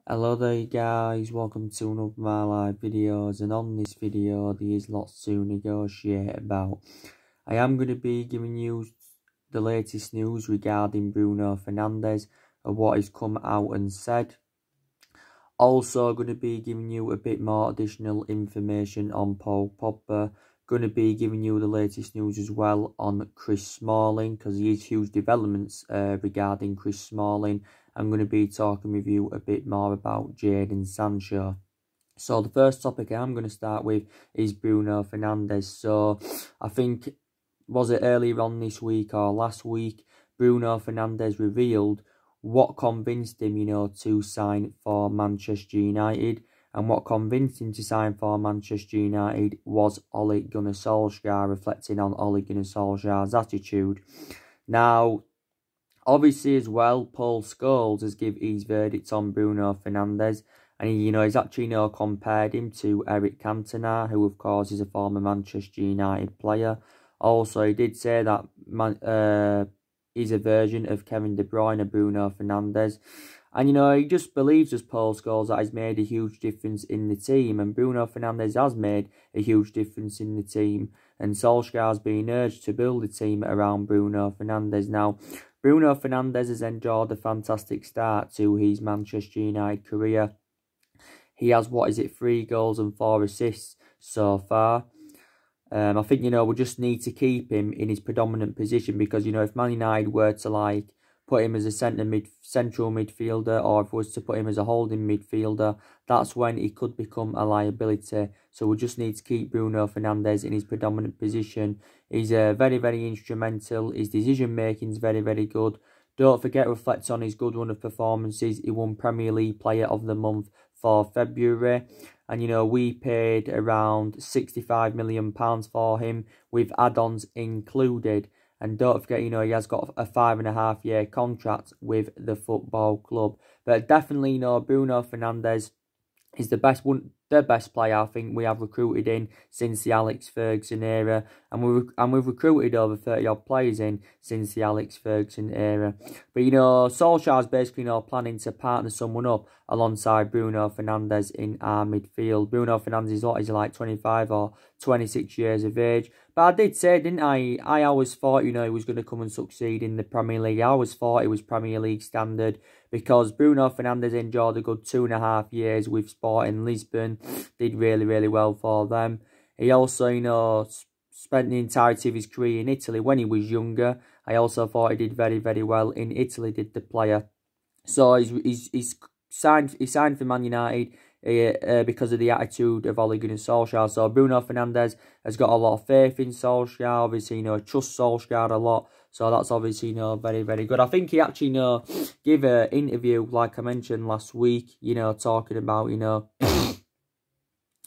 Hello there guys, welcome to another of my live videos, and on this video there is lots to negotiate about. I am going to be giving you the latest news regarding Bruno Fernandes and what has come out and said. Also going to be giving you a bit more additional information on Paul Pogba. Going to be giving you the latest news as well on Chris Smalling, because there is huge developments regarding Chris Smalling. I'm going to be talking with you a bit more about Jadon Sancho. So the first topic I'm going to start with is Bruno Fernandes. So I think, was it earlier on this week or last week, Bruno Fernandes revealed what convinced him, to sign for Manchester United. And what convinced him to sign for Manchester United was Ole Gunnar Solsajker, reflecting on Ole Gunnar Solskjaer's attitude. Now, obviously as well, Paul Scholes has given his verdict on Bruno Fernandes. And he's actually compared him to Eric Cantona, who of course is a former Manchester United player. Also, he did say that he's a version of Kevin De Bruyne, Bruno Fernandes. And, he just believes, as Paul Scholes, that he's made a huge difference in the team. And Bruno Fernandes has made a huge difference in the team. And Solskjaer has been urged to build a team around Bruno Fernandes. Now, Bruno Fernandes has enjoyed a fantastic start to his Manchester United career. He has, 3 goals and 4 assists so far. I think, we just need to keep him in his predominant position, because, if Man United were to, put him as a central midfielder, or if it was to put him as a holding midfielder, that's when he could become a liability. So we just need to keep Bruno Fernandes in his predominant position. He's very, very instrumental. His decision-making is very, very good. Don't forget, reflect on his good run of performances. He won Premier League Player of the Month for February. And, we paid around £65 million for him, with add-ons included. And don't forget, he has got a 5.5-year contract with the football club. But definitely, Bruno Fernandes is the best player I think we have recruited in since the Alex Ferguson era, and we've recruited over 30-odd players in since the Alex Ferguson era. But Solskjaer's basically planning to partner someone up alongside Bruno Fernandes in our midfield. Bruno Fernandes is like 25 or 26 years of age. But I did say, didn't I? I always thought, he was going to come and succeed in the Premier League. I always thought it was Premier League standard, because Bruno Fernandes enjoyed a good 2.5 years with Sporting Lisbon. Did really, really well for them. He also, spent the entirety of his career in Italy when he was younger. I also thought he did very, very well in Italy, did the player. So he's signed for Man United because of the attitude of Ole Gunnar Solskjaer. So Bruno Fernandes has got a lot of faith in Solskjaer. Obviously, trusts Solskjaer a lot. So that's obviously, very, very good. I think he actually, gave an interview, like I mentioned last week, talking about,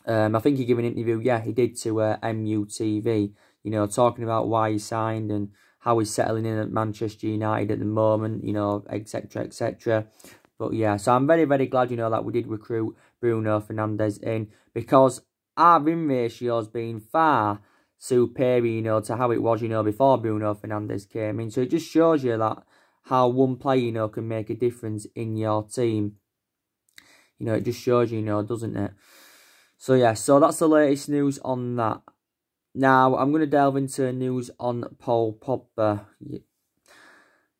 I think he gave an interview, yeah, he did, to MUTV, talking about why he signed and how he's settling in at Manchester United at the moment, etc., etc. But yeah, so I'm very, very glad, that we did recruit Bruno Fernandes in, because our win ratio has been far superior, to how it was, before Bruno Fernandes came in. So it just shows you that how one player, can make a difference in your team. It just shows you, doesn't it? So yeah, so that's the latest news on that. Now, I'm going to delve into news on Paul Pogba.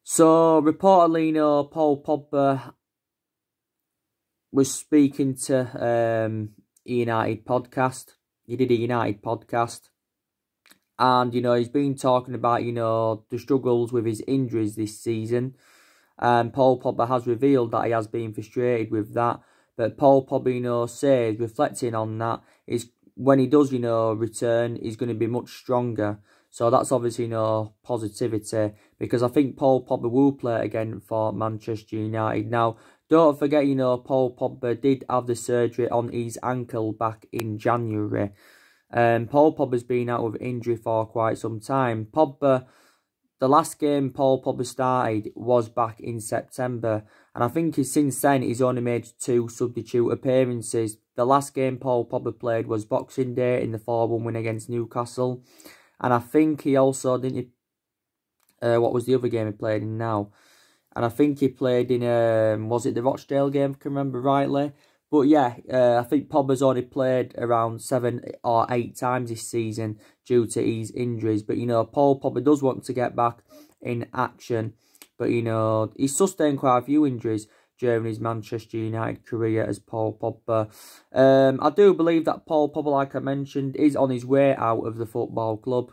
So, reportedly, Paul Pogba was speaking to United podcast. He did a United podcast. And, he's been talking about, the struggles with his injuries this season. And Paul Pogba has revealed that he has been frustrated with that. But Paul Pogba, says, reflecting on that, is when he does, return, he's going to be much stronger. So that's obviously, positivity, because I think Paul Pogba will play again for Manchester United. Now, don't forget, Paul Pogba did have the surgery on his ankle back in January. Paul Pogba's been out with injury for quite some time. The last game Paul Pogba started was back in September. And I think since then he's only made 2 substitute appearances. The last game Paul Pogba played was Boxing Day in the 4-1 win against Newcastle. And I think he also, what was the other game he played in now? and I think he played in, was it the Rochdale game, if I can remember rightly? But yeah, I think Pogba's only played around 7 or 8 times this season due to his injuries. But, Paul Pogba does want to get back in action. But, he's sustained quite a few injuries during his Manchester United career as Paul Pogba. I do believe that Paul Pogba, like I mentioned, is on his way out of the football club.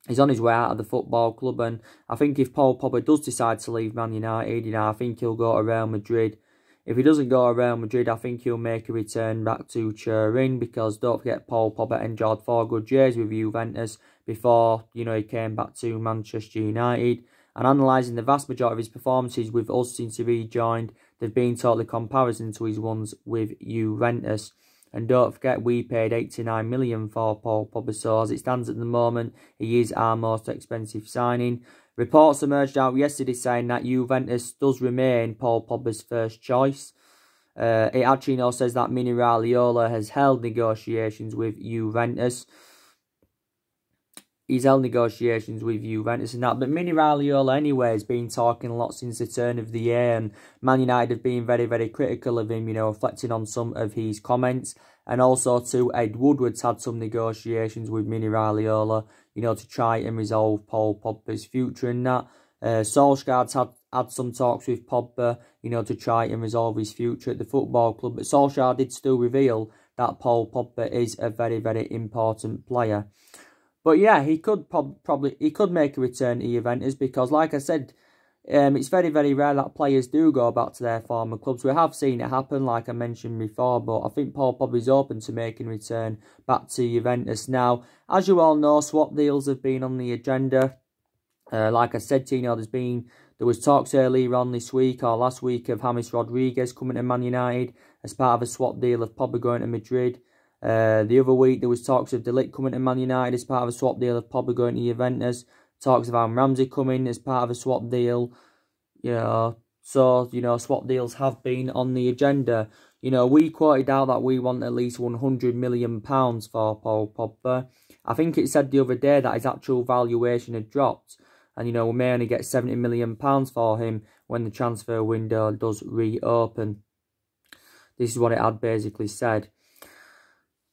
He's on his way out of the football club. And I think if Paul Pogba does decide to leave Man United, I think he'll go to Real Madrid. If he doesn't go to Real Madrid, I think he'll make a return back to Turin, because don't forget, Paul Pogba enjoyed 4 good years with Juventus before, he came back to Manchester United. And analysing the vast majority of his performances with us since he rejoined, they've been totally comparison to his ones with Juventus. And don't forget, we paid 89 million for Paul Pogba, so as it stands at the moment, he is our most expensive signing. Reports emerged out yesterday saying that Juventus does remain Paul Pogba's first choice. It actually now says that Mino Raiola has held negotiations with Juventus. He's held negotiations with Juventus and that. But Mino Raiola anyway has been talking a lot since the turn of the year. And Man United have been very, very critical of him, reflecting on some of his comments. And also too, Ed Woodward's had some negotiations with Mino Raiola, to try and resolve Paul Pogba's future and that. Solsajker's had some talks with Pogba, to try and resolve his future at the football club. But Solskjaer did still reveal that Paul Pogba is a very, very important player. But yeah, he could probably make a return to Juventus, because, like I said, it's very, very rare that players do go back to their former clubs. We have seen it happen, like I mentioned before, but I think Paul Pogba is open to making a return back to Juventus. Now, as you all know, swap deals have been on the agenda. Like I said, there was talks earlier on this week or last week of James Rodriguez coming to Man United as part of a swap deal of Pogba going to Madrid. The other week, there was talks of De Ligt coming to Man United as part of a swap deal of Pogba going to Juventus. Talks of Aaron Ramsey coming as part of a swap deal. Swap deals have been on the agenda. We quoted out that we want at least £100 million for Paul Pogba. I think it said the other day that his actual valuation had dropped. And, we may only get £70 million for him when the transfer window does reopen. This is what it had basically said.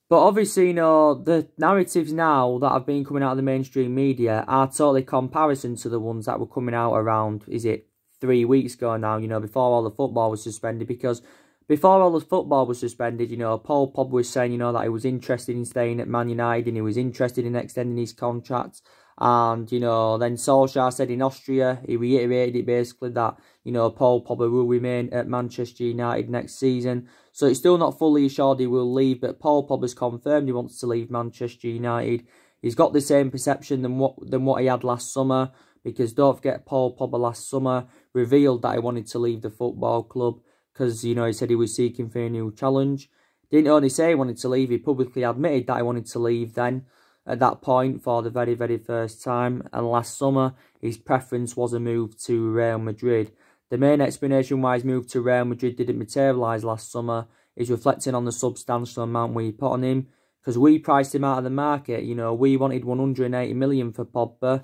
But obviously, the narratives now that have been coming out of the mainstream media are totally comparison to the ones that were coming out around, 3 weeks ago now, before all the football was suspended. Because before all the football was suspended, Paul Pogba was saying, that he was interested in staying at Man United and he was interested in extending his contract. And, then Solskjaer said in Austria, he reiterated it basically that, Paul Pogba will remain at Manchester United next season. So it's still not fully assured he will leave, but Paul Pogba's confirmed he wants to leave Manchester United. He's got the same perception than what he had last summer, because don't forget, Paul Pogba last summer revealed that he wanted to leave the football club because, he said he was seeking for a new challenge. Didn't only say he wanted to leave, he publicly admitted that he wanted to leave then, at that point, for the very, very first time. And last summer, his preference was a move to Real Madrid. The main explanation why his move to Real Madrid didn't materialise last summer is reflecting on the substantial amount we put on him, because we priced him out of the market. We wanted 180 million for Pogba.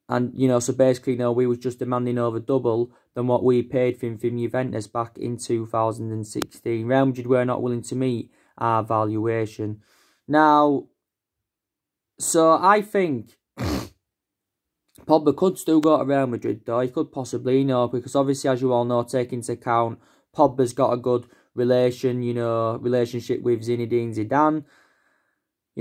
And, so basically, we was just demanding over double than what we paid for him from Juventus back in 2016. Real Madrid were not willing to meet our valuation. Now, so I think Pogba could still go to Real Madrid, though. He could possibly, because obviously, as you all know, take into account, Pogba's got a good relationship with Zinedine Zidane.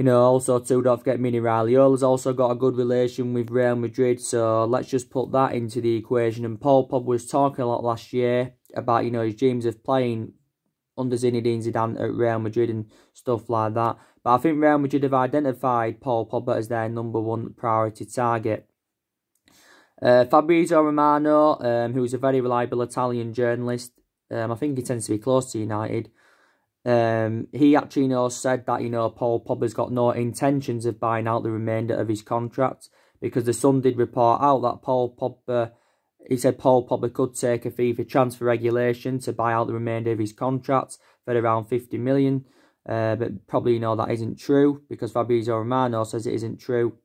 Also too, don't forget, Mino Raiola's also got a good relation with Real Madrid. So let's just put that into the equation. And Paul Pogba was talking a lot last year about, his dreams of playing under Zinedine Zidane at Real Madrid and stuff like that. But I think Real Madrid have identified Paul Pogba as their #1 priority target. Fabrizio Romano, who's a very reliable Italian journalist, I think he tends to be close to United. He actually said that Paul Pogba's got no intentions of buying out the remainder of his contract, because the Sun did report out that Paul Pogba could take a fee for transfer regulation to buy out the remainder of his contract for around 50 million. But probably that isn't true, because Fabrizio Romano says it isn't true.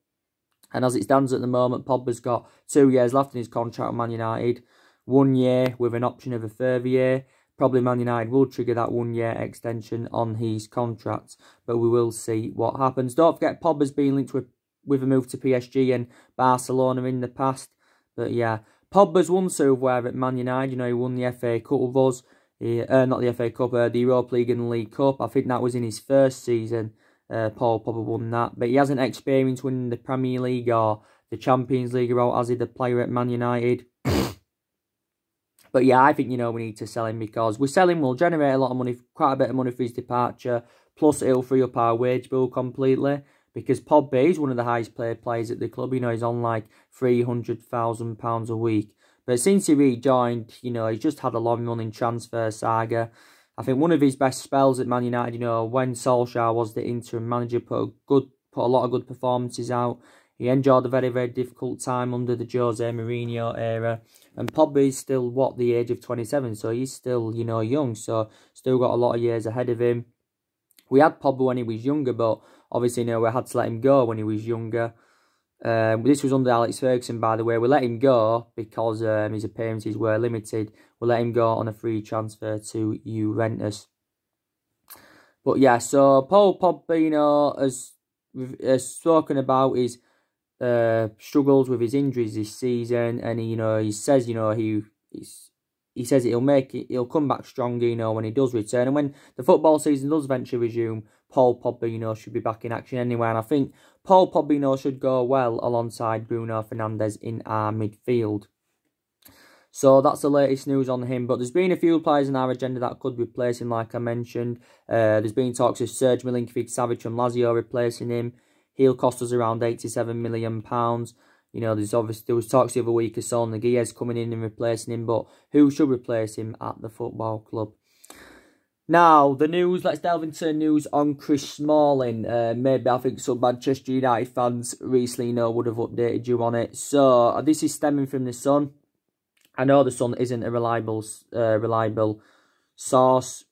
And as it stands at the moment, Pogba's got 2 years left in his contract with Man United. 1 year with an option of a further year. Probably Man United will trigger that 1 year extension on his contract. But we will see what happens. Don't forget, Pogba's been linked with a move to PSG and Barcelona in the past. But yeah, Pogba's won silverware at Man United. You know, he won the FA Cup with us. Not the FA Cup, the Europa League and the League Cup. I think that was in his first season. Paul Pogba won that. But he hasn't experienced winning the Premier League or the Champions League role as he the player at Man United. But yeah, I think, you know, we need to sell him because we sell him, we'll generate a lot of money, quite a bit of money for his departure. Plus, it'll free up our wage bill completely. Because Pogba is one of the highest paid players at the club. You know, he's on like £300,000 a week. But since he rejoined, you know, he's just had a long-running transfer saga. I think one of his best spells at Man United, you know, when Solsajker was the interim manager, put a lot of good performances out. He enjoyed a very, very difficult time under the Jose Mourinho era. And Pogba is still, the age of 27. So he's still, you know, young. So still got a lot of years ahead of him. We had Pogba when he was younger, but obviously, you know, we had to let him go when he was younger. This was under Alex Ferguson, by the way. We let him go because his appearances were limited. We let him go on a free transfer to Juventus. But yeah, so Paul Pogba, you know, has spoken about his struggles with his injuries this season, and he says, you know, he says he'll come back stronger, you know, when he does return, and when the football season does eventually resume, Paul Pogba, you know, should be back in action anyway, and I think Paul Pogba, you know, should go well alongside Bruno Fernandes in our midfield. So that's the latest news on him. But there's been a few players in our agenda that could replace him, like I mentioned. There's been talks of Serge Milinkovic-Savic from Lazio replacing him. He'll cost us around £87 million. You know, there was talks the other week of Sol Niguez coming in and replacing him. But who should replace him at the football club? Now, the news, let's delve into the news on Chris Smalling. Maybe I think some Manchester United fans recently, you know, would have updated you on it. So, this is stemming from The Sun. I know The Sun isn't a reliable source,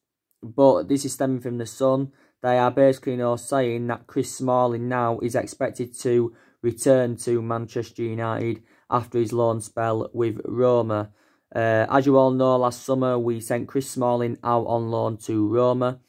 but this is stemming from The Sun. They are basically, you know, saying that Chris Smalling now is expected to return to Manchester United after his loan spell with Roma. As you all know, last summer we sent Chris Smalling out on loan to Roma.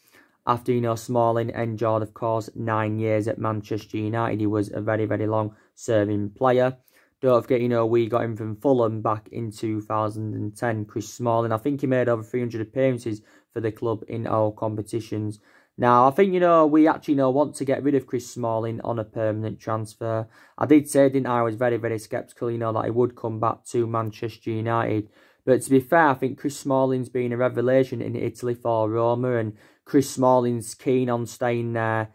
After, you know, Smalling endured, of course, 9 years at Manchester United. He was a very, very long-serving player. Don't forget, you know, we got him from Fulham back in 2010, Chris Smalling. I think he made over 300 appearances for the club in all competitions. Now, I think, you know, we actually, you know, want to get rid of Chris Smalling on a permanent transfer. I did say, didn't I, was very, very sceptical, you know, that he would come back to Manchester United. But to be fair, I think Chris Smalling's been a revelation in Italy for Roma, and Chris Smalling's keen on staying there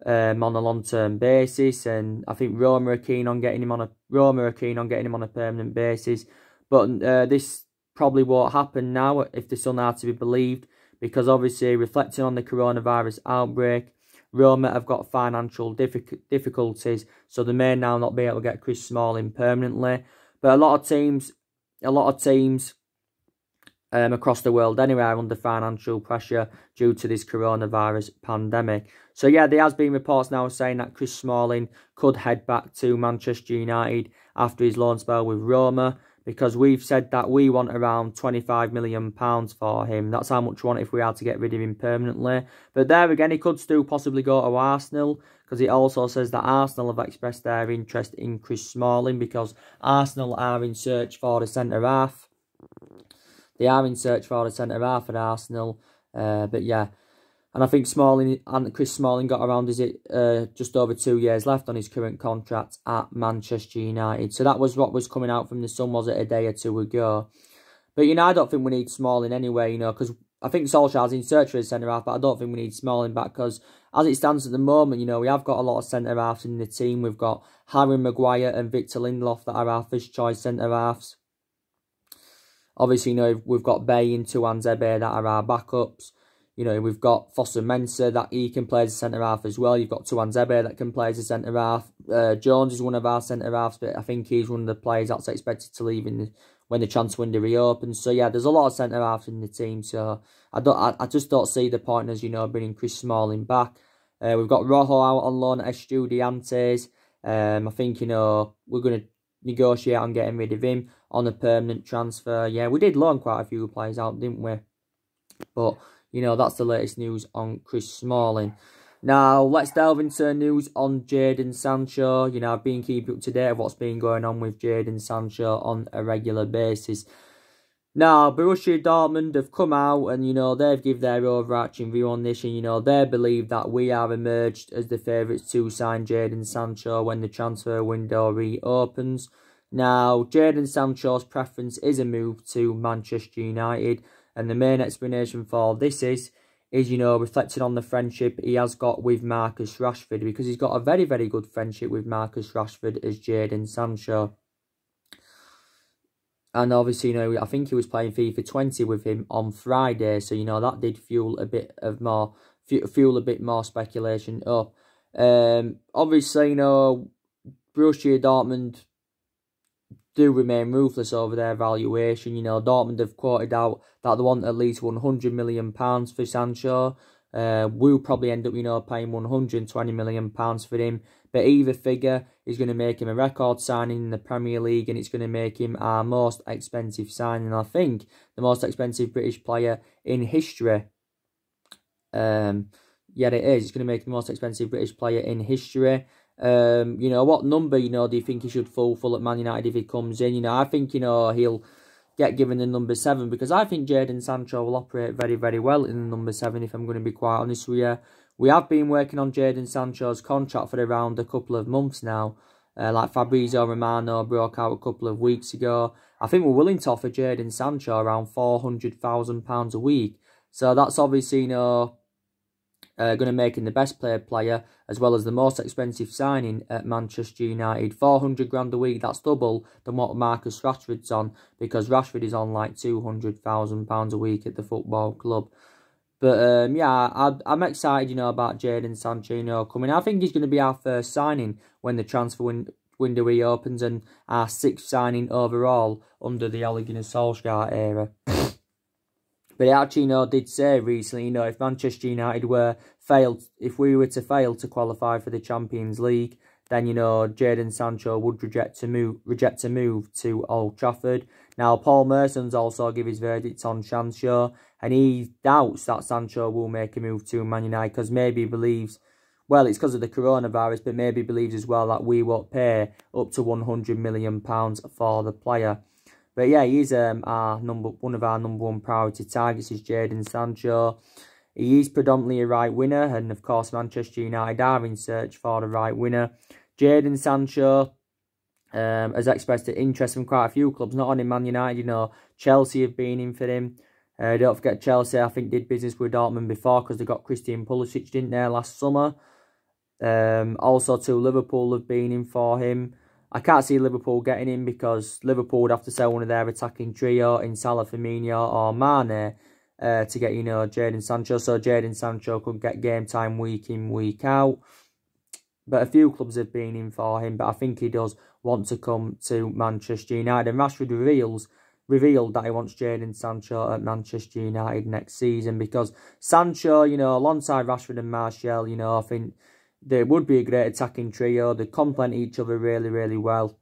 on a long-term basis, and I think Roma are keen on getting him on a permanent basis. But this probably won't happen now, if the Sun are to be believed, because obviously, reflecting on the coronavirus outbreak, Roma have got financial difficulties, so they may now not be able to get Chris Smalling permanently. But a lot of teams across the world anyway are under financial pressure due to this coronavirus pandemic. So yeah, there has been reports now saying that Chris Smalling could head back to Manchester United after his loan spell with Roma, because we've said that we want around £25 million for him. That's how much we want if we had to get rid of him permanently. But there again, he could still possibly go to Arsenal, because it also says that Arsenal have expressed their interest in Chris Smalling, because Arsenal are in search for a centre-half. They are in search for a centre-half at Arsenal. But yeah, and I think Chris Smalling got around, just over 2 years left on his current contract at Manchester United. So that was what was coming out from The Sun, was it, a day or two ago. But, you know, I don't think we need Smalling anyway, you know, because I think Solskjaer's in search for a centre-half, but I don't think we need Smalling back, because as it stands at the moment, you know, we have got a lot of centre-halves in the team. We've got Harry Maguire and Victor Lindelof that are our first-choice centre-halves. Obviously, you know, we've got Bay and Tuanzebe that are our backups. You know, we've got Fosu-Mensah that he can play as a centre-half as well. You've got Tuanzebe that can play as a centre-half. Jones is one of our centre-halves, but I think he's one of the players that's expected to leave when the transfer window reopens. So, yeah, there's a lot of centre-halves in the team. So, I just don't see the point as, you know, bringing Chris Smalling back. We've got Rojo out on loan at Estudiantes. I think, you know, we're going to negotiate on getting rid of him on a permanent transfer. Yeah, we did loan quite a few players out, didn't we? But, you know, that's the latest news on Chris Smalling. Now, let's delve into news on Jadon Sancho. You know, I've been keeping up to date of what's been going on with Jadon Sancho on a regular basis. Now, Borussia Dortmund have come out and, you know, they've given their overarching view on this. And, you know, they believe that we are emerged as the favourites to sign Jadon Sancho when the transfer window reopens. Now, Jadon Sancho's preference is a move to Manchester United. And the main explanation for this is, you know, reflecting on the friendship he has got with Marcus Rashford. Because he's got a very, very good friendship with Marcus Rashford as Jadon Sancho. And obviously, you know, I think he was playing FIFA 20 with him on Friday. So, you know, that did fuel a bit more speculation up. Obviously, you know, Borussia Dortmund do remain ruthless over their valuation. You know, Dortmund have quoted out that they want at least £100 million for Sancho. We'll probably end up, you know, paying £120 million for him. But either figure is going to make him a record signing in the Premier League, and it's going to make him our most expensive signing. I think the most expensive British player in history. Yeah, it is. It's going to make the most expensive British player in history. You know, what number, you know, do you think he should fulfill at Man United if he comes in? You know, I think, you know, he'll get given the number 7, because I think Jadon Sancho will operate very, very well in the number 7, if I'm going to be quite honest with you. We have been working on Jadon Sancho's contract for around a couple of months now. Like Fabrizio Romano broke out a couple of weeks ago. I think we're willing to offer Jadon Sancho around £400,000 a week. So that's obviously, you know, going to make him the best paid player as well as the most expensive signing at Manchester United. 400 grand a week, that's double than what Marcus Rashford's on, because Rashford is on like £200,000 a week at the football club. But yeah, I'm excited, you know, about Jadon Sancho, you know, coming. I think he's going to be our first signing when the transfer window reopens, and our 6th signing overall under the Ole Gunnar Solsajker era. But he actually, you know, did say recently, you know, if Manchester United if we were to fail to qualify for the Champions League, then, you know, Jadon Sancho would reject to move to Old Trafford. Now, Paul Merson's also give his verdict on Sancho, and he doubts that Sancho will make a move to Man United, because maybe he believes, well, it's because of the coronavirus, but maybe believes as well that we won't pay up to £100 million for the player. But yeah, he's one of our number 1 priority targets is Jadon Sancho. He is predominantly a right winger, and of course Manchester United are in search for a right winger. Jadon Sancho has expressed an interest from quite a few clubs, not only Man United. You know, Chelsea have been in for him. Don't forget, Chelsea, I think, did business with Dortmund before, because they got Christian Pulisic, didn't they, last summer. Also, too, Liverpool have been in for him. I can't see Liverpool getting him, because Liverpool would have to sell one of their attacking trio in Salah, Firmino or Mane to get, you know, Jadon Sancho. So Jadon Sancho could get game time week in, week out. But a few clubs have been in for him, but I think he does want to come to Manchester United. And Rashford revealed that he wants Jadon Sancho at Manchester United next season, because Sancho, you know, alongside Rashford and Martial, you know, I think they would be a great attacking trio. They complement each other really, really well.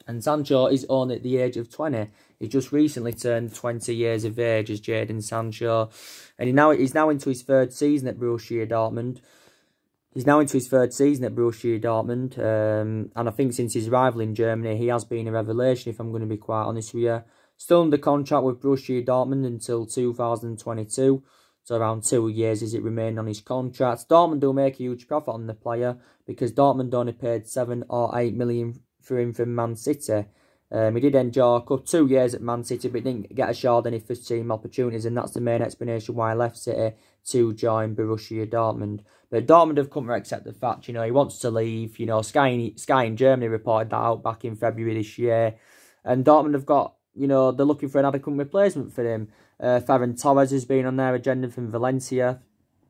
And Sancho is only at the age of 20. He just recently turned 20 years of age as Jadon Sancho. And he's now into his 3rd season at Borussia Dortmund. And I think since his arrival in Germany, he has been a revelation, if I'm going to be quite honest with you. Still under contract with Borussia Dortmund until 2022. So around 2 years as it remained on his contract. Dortmund will make a huge profit on the player, because Dortmund only paid 7 or 8 million for him from Man City. He did enjoy 2 years at Man City, but didn't get assured any first team opportunities, and that's the main explanation why he left City to join Borussia Dortmund. But Dortmund have come to accept the fact, you know, he wants to leave. You know, Sky in Germany reported that out back in February this year. And Dortmund have got, you know, they're looking for an adequate replacement for him. Ferran Torres has been on their agenda from Valencia,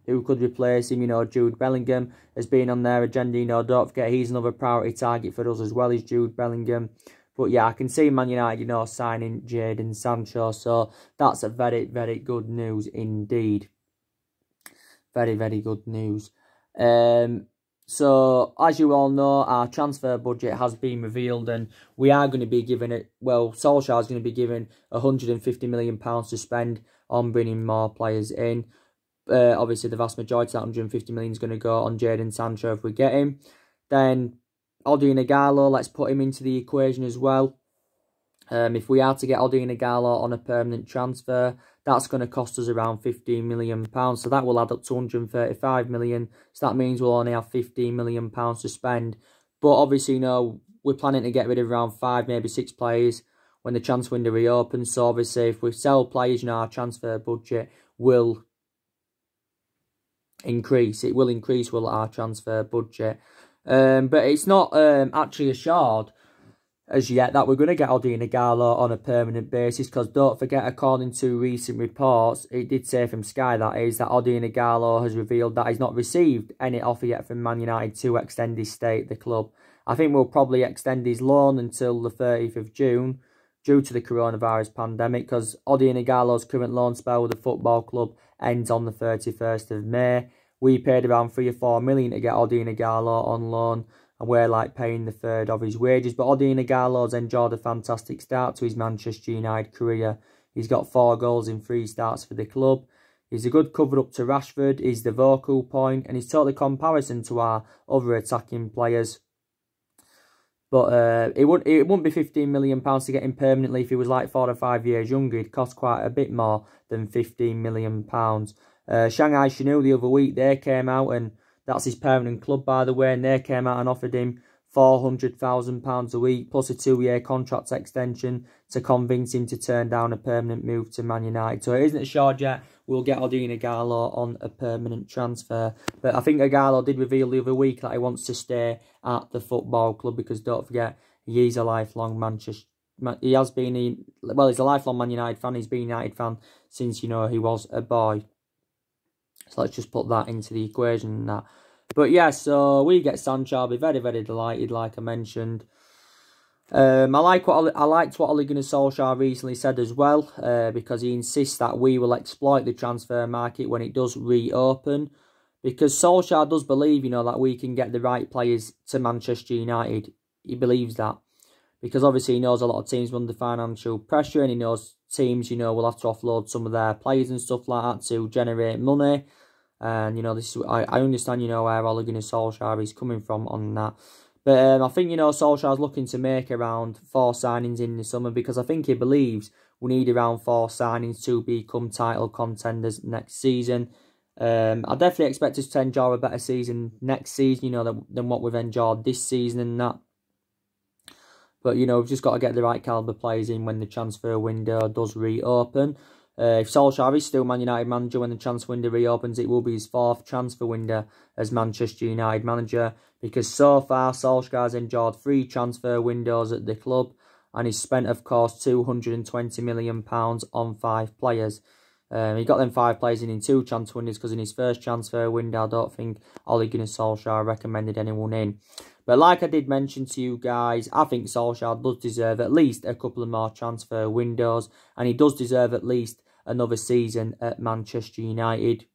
who could replace him. You know, Jude Bellingham has been on their agenda. You know, don't forget, he's another priority target for us as well, as Jude Bellingham. But yeah, I can see Man United, you know, signing Jadon Sancho. So that's a very, very good news indeed. Very, very good news. So, as you all know, our transfer budget has been revealed and we are going to be given it, well, Solskjaer is going to be given £150 million to spend on bringing more players in. Obviously, the vast majority of that 150 million is going to go on Jadon Sancho if we get him. Then, Odion Ighalo, let's put him into the equation as well. If we are to get Odion Ighalo on a permanent transfer, that's going to cost us around £15 million. So that will add up to £135 million. So that means we'll only have £15 million to spend. But obviously, we're planning to get rid of around 5, maybe 6 players when the transfer window reopens. So obviously, if we sell players, our transfer budget will increase. It will increase, our transfer budget. But it's not actually assured as yet that we're going to get Odion Ighalo on a permanent basis, because don't forget, according to recent reports, it did say from Sky that Odion Ighalo has revealed that he's not received any offer yet from Man United to extend his stay at the club. I think we'll probably extend his loan until the 30th of June due to the coronavirus pandemic, because Odion Ighalo's current loan spell with the football club ends on the 31st of May. We paid around 3 or 4 million to get Odion Ighalo on loan, and we're like paying the third of his wages. But Odion Ighalo's enjoyed a fantastic start to his Manchester United career. He's got 4 goals in 3 starts for the club. He's a good cover-up to Rashford. He's the vocal point, and he's totally comparison to our other attacking players. But it wouldn't be £15 million to get him permanently if he was like 4 or 5 years younger. It'd cost quite a bit more than £15 million. Shanghai Shenhua the other week, they came out, and that's his permanent club, by the way, and they came out and offered him £400,000 a week plus a 2-year contract extension to convince him to turn down a permanent move to Man United. So it isn't assured yet we'll get Odion Ighalo on a permanent transfer. But I think Ighalo did reveal the other week that he wants to stay at the football club, because don't forget, he's a lifelong Manchester. He has been, he's a lifelong Man United fan. He's been a United fan since, he was a boy. So let's just put that into the equation and that. But yeah, so we get Sancho. I'll be very, very delighted, like I mentioned. I liked what Ole Gunnar Solskjaer recently said as well, because he insists that we will exploit the transfer market when it does reopen. Because Solskjaer does believe, that we can get the right players to Manchester United. He believes that. Because obviously he knows a lot of teams are under financial pressure, and he knows teams, will have to offload some of their players and stuff like that to generate money. And, this is, I understand, where Ole Gunnar Solskjaer is coming from on that. But I think, Solskjaer's looking to make around 4 signings in the summer, because I think he believes we need around 4 signings to become title contenders next season. I definitely expect us to enjoy a better season next season, than what we've enjoyed this season and that. But, we've just got to get the right calibre players in when the transfer window does reopen. If Solskjaer is still Man United manager when the transfer window reopens, it will be his 4th transfer window as Manchester United manager. Because so far, Solskjaer has enjoyed 3 transfer windows at the club, and he's spent, of course, £220 million on 5 players. He got them 5 players in 2 transfer windows, because in his first transfer window, I don't think Ole Gunnar Solskjaer recommended anyone in. But like I did mention to you guys, I think Solskjaer does deserve at least a couple of more transfer windows, and he does deserve at least another season at Manchester United.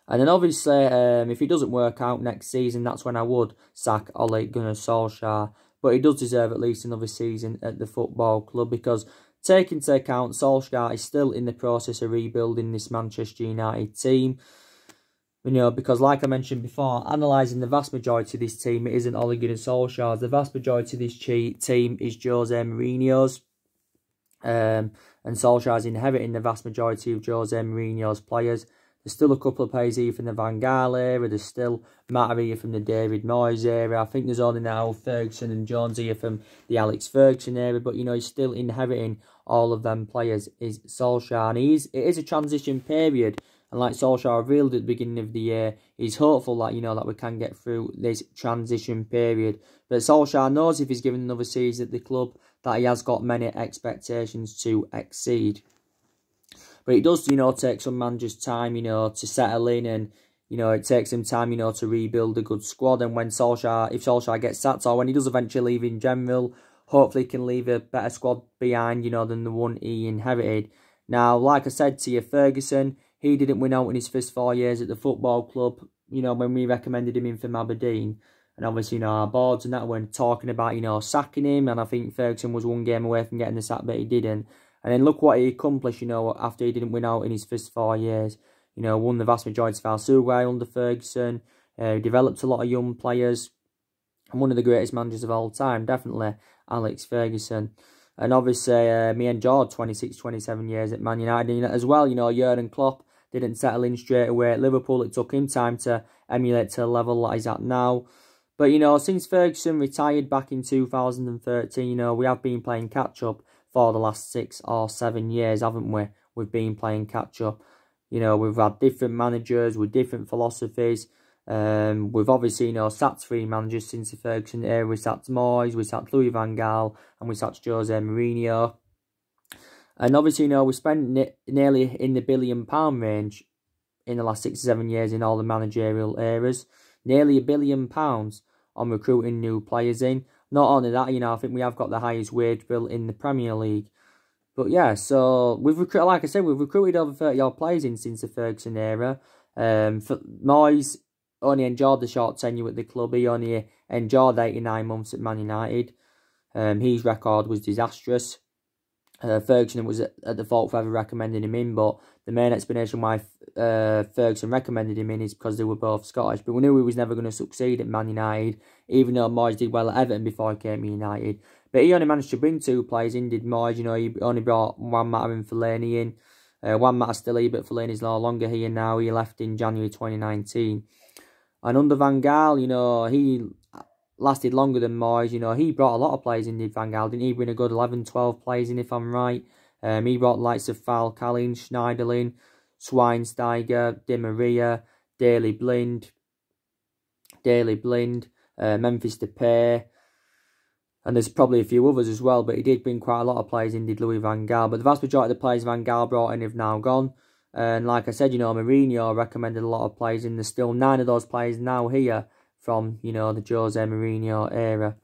And then obviously, if he doesn't work out next season, that's when I would sack Ole Gunnar Solskjaer. But he does deserve at least another season at the football club, because take into account, Solskjaer is still in the process of rebuilding this Manchester United team. Because like I mentioned before, analysing the vast majority of this team, it isn't Ole Gunnar Solskjaer's. The vast majority of this team is Jose Mourinho's. And Solskjaer's inheriting the vast majority of Jose Mourinho's players. There's still a couple of players here from the Van Gaal era. There's still Matter here from the David Moyes era. I think there's only now Ferguson and Jones here from the Alex Ferguson era. But, he's still inheriting all of them players, is Solskjaer. And it is a transition period. And like Solskjaer revealed at the beginning of the year, he's hopeful that, that we can get through this transition period. But Solskjaer knows if he's given another season at the club, that he has got many expectations to exceed. But it does, take some managers time, to settle in, and, it takes him time, to rebuild a good squad. And when if Solskjaer gets sacked, or when he does eventually leave in general, hopefully he can leave a better squad behind, than the one he inherited. Now, like I said to you, Ferguson, he didn't win out in his first 4 years at the football club. you know, when we recommended him in from Aberdeen. And obviously, you know, our boards and that were talking about, you know, sacking him. And I think Ferguson was one game away from getting the sack, but he didn't. And then look what he accomplished, you know, after he didn't win out in his first 4 years. You know, won the vast majority of Solsajker under Ferguson. Developed a lot of young players. And one of the greatest managers of all time, definitely, Alex Ferguson. And obviously, me and George, 26, 27 years at Man United as well. You know, Jurgen Klopp didn't settle in straight away at Liverpool. It took him time to emulate to the level that he's at now. But, you know, since Ferguson retired back in 2013, you know, we have been playing catch-up for the last 6 or 7 years, haven't we? We've been playing catch-up. You know, we've had different managers with different philosophies. We've obviously, you know, sacked 3 managers since the Ferguson era. We sacked Moyes, we sacked Louis van Gaal, and we sacked Jose Mourinho. And obviously, you know, we spent nearly in the £1 billion range in the last 6 or 7 years in all the managerial eras. Nearly £1 billion on recruiting new players in. Not only that, you know, I think we have got the highest wage bill in the Premier League. But yeah, so we've recruited, like I said, we've recruited over 30-odd players in since the Ferguson era. For Moyes only enjoyed the short tenure at the club. He only enjoyed 89 months at Man United. His record was disastrous. Ferguson was at the fault for ever recommending him in, but the main explanation why Ferguson recommended him in is because they were both Scottish. But we knew he was never going to succeed at Man United, even though Moyes did well at Everton before he came to United. But he only managed to bring 2 players in, did Moyes. You know, he only brought Juan Mata and Fellaini in. Juan Mata's still here, but Fellaini's no longer here now. He left in January 2019. And under Van Gaal, you know, he lasted longer than Moyes. You know, he brought a lot of players in, did Van Gaal. Didn't he bring a good 11, 12 players in, if I'm right? He brought the likes of Falcao, Schneiderlin, Schweinsteiger, Di Maria, Daley Blind, Memphis Depay. And there's probably a few others as well, but he did bring quite a lot of players in, did Louis van Gaal. But the vast majority of the players Van Gaal brought in have now gone. And like I said, you know, Mourinho recommended a lot of players in. There's still 9 of those players now here from, you know, the Jose Mourinho era.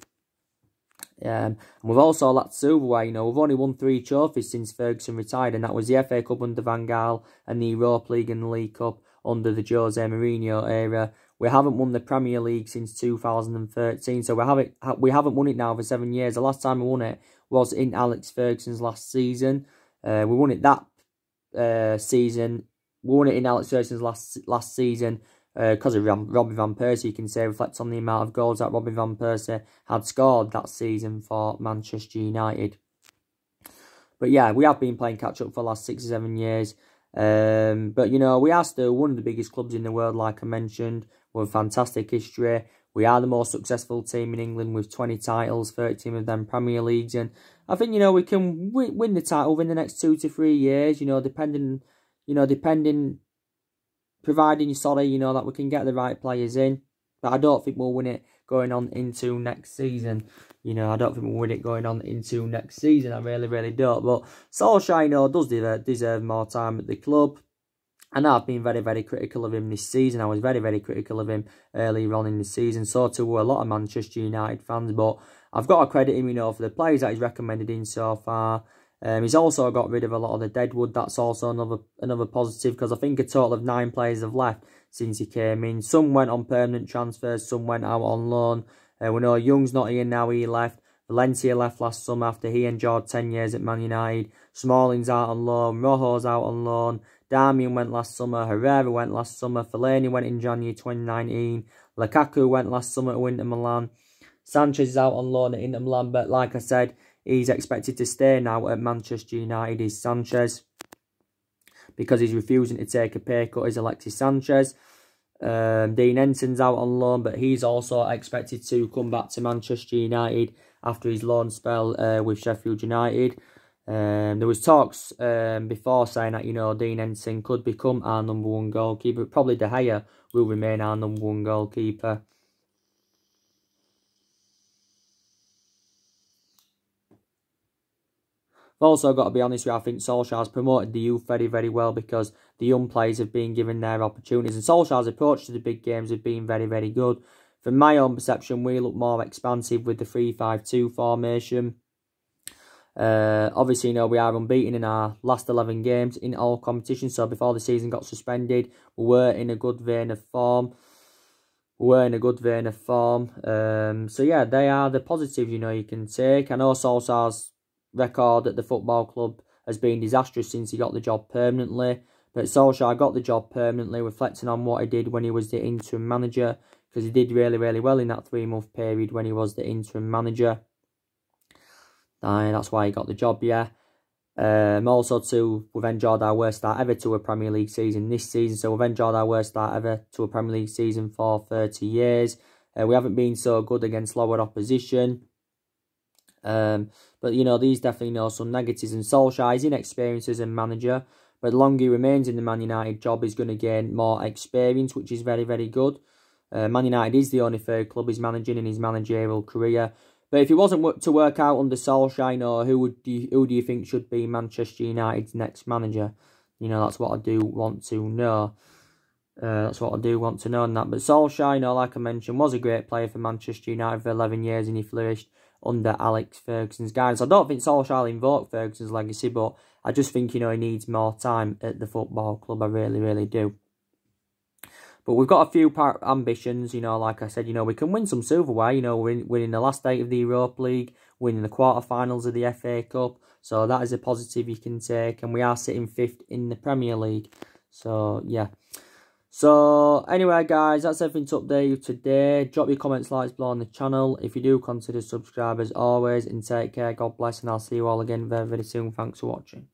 And we've also lacked silverware. You know, we've only won 3 trophies since Ferguson retired, and that was the FA Cup under Van Gaal and the Europa League and the League Cup under the Jose Mourinho era. We haven't won the Premier League since 2013, so we haven't won it now for 7 years. The last time we won it was in Alex Ferguson's last season. We won it that season. We won it in Alex Ferguson's last season. Because of Robbie Van Persie, you can say, reflects on the amount of goals that Robbie Van Persie had scored that season for Manchester United. But yeah, we have been playing catch-up for the last 6 or 7 years. But, you know, we are still one of the biggest clubs in the world, like I mentioned. We have a fantastic history. We are the most successful team in England with 20 titles, 13 of them Premier Leagues. And I think, you know, we can win the title within the next 2 to 3 years, you know, providing you sorry, you know, that we can get the right players in. But I don't think we'll win it going on into next season. You know, I don't think we'll win it going on into next season. I really, really don't. But Solskjaer, you know, does deserve more time at the club. And I've been very, very critical of him this season. I was very, very critical of him earlier on in the season. So too were a lot of Manchester United fans. But I've got to credit him, you know, for the players that he's recommended in so far. He's also got rid of a lot of the deadwood. That's also another positive, because I think a total of 9 players have left since he came in. Some went on permanent transfers, some went out on loan. We know Young's not here now, he left. Valencia left last summer after he enjoyed 10 years at Man United. Smalling's out on loan, Rojo's out on loan. Darmian went last summer, Herrera went last summer, Fellaini went in January 2019. Lukaku went last summer to Inter Milan. Sanchez is out on loan at Inter Milan, but like I said, he's expected to stay now at Manchester United, is Sanchez. Because he's refusing to take a pay cut, is Alexis Sanchez. Dean Enton's out on loan, but he's also expected to come back to Manchester United after his loan spell with Sheffield United. There was talks before saying that, you know, Dean Enton could become our #1 goalkeeper. Probably De Gea will remain our #1 goalkeeper. I've also got to be honest with you, I think Solskjaer's promoted the youth very, very well, because the young players have been given their opportunities. And Solskjaer's approach to the big games have been very, very good. From my own perception, we look more expansive with the 3-5-2 formation. Obviously, you know, we are unbeaten in our last 11 games in all competitions. So before the season got suspended, we were in a good vein of form. we're in a good vein of form. So yeah, they are the positives, you know, you can take. I know Solskjaer's record at the football club has been disastrous since he got the job permanently. But Solskjaer got the job permanently, reflecting on what he did when he was the interim manager, because he did really, really well in that 3-month period when he was the interim manager. That's why he got the job, yeah. Also, too, we've enjoyed our worst start ever to a Premier League season this season. So we've enjoyed our worst start ever to a Premier League season for 30 years. We haven't been so good against lower opposition. But, you know, these definitely know some negatives. And Solskjaer is inexperienced as a manager. But the longer he remains in the Man United job, he's going to gain more experience, which is very, very good. Man United is the only third club he's managing in his managerial career. But if he wasn't to work out under Solskjaer, you know, who do you think should be Manchester United's next manager? You know, that's what I do want to know. That's what I do want to know on that. But Solskjaer, you know, like I mentioned, was a great player for Manchester United for 11 years, and he flourished under Alex Ferguson's guidance. I don't think Solskjaer will invoke Ferguson's legacy, but I just think, you know, he needs more time at the football club. I really, really do. But we've got a few ambitions, you know, like I said, you know, we can win some silverware, you know, winning the last 8 of the Europa League, winning the quarterfinals of the FA Cup. So that is a positive you can take. And we are sitting 5th in the Premier League. So, yeah. So, anyway, guys, that's everything to update you today. Drop your comments, likes below on the channel. If you do, consider subscribe as always. And take care, God bless, and I'll see you all again very, very soon. Thanks for watching.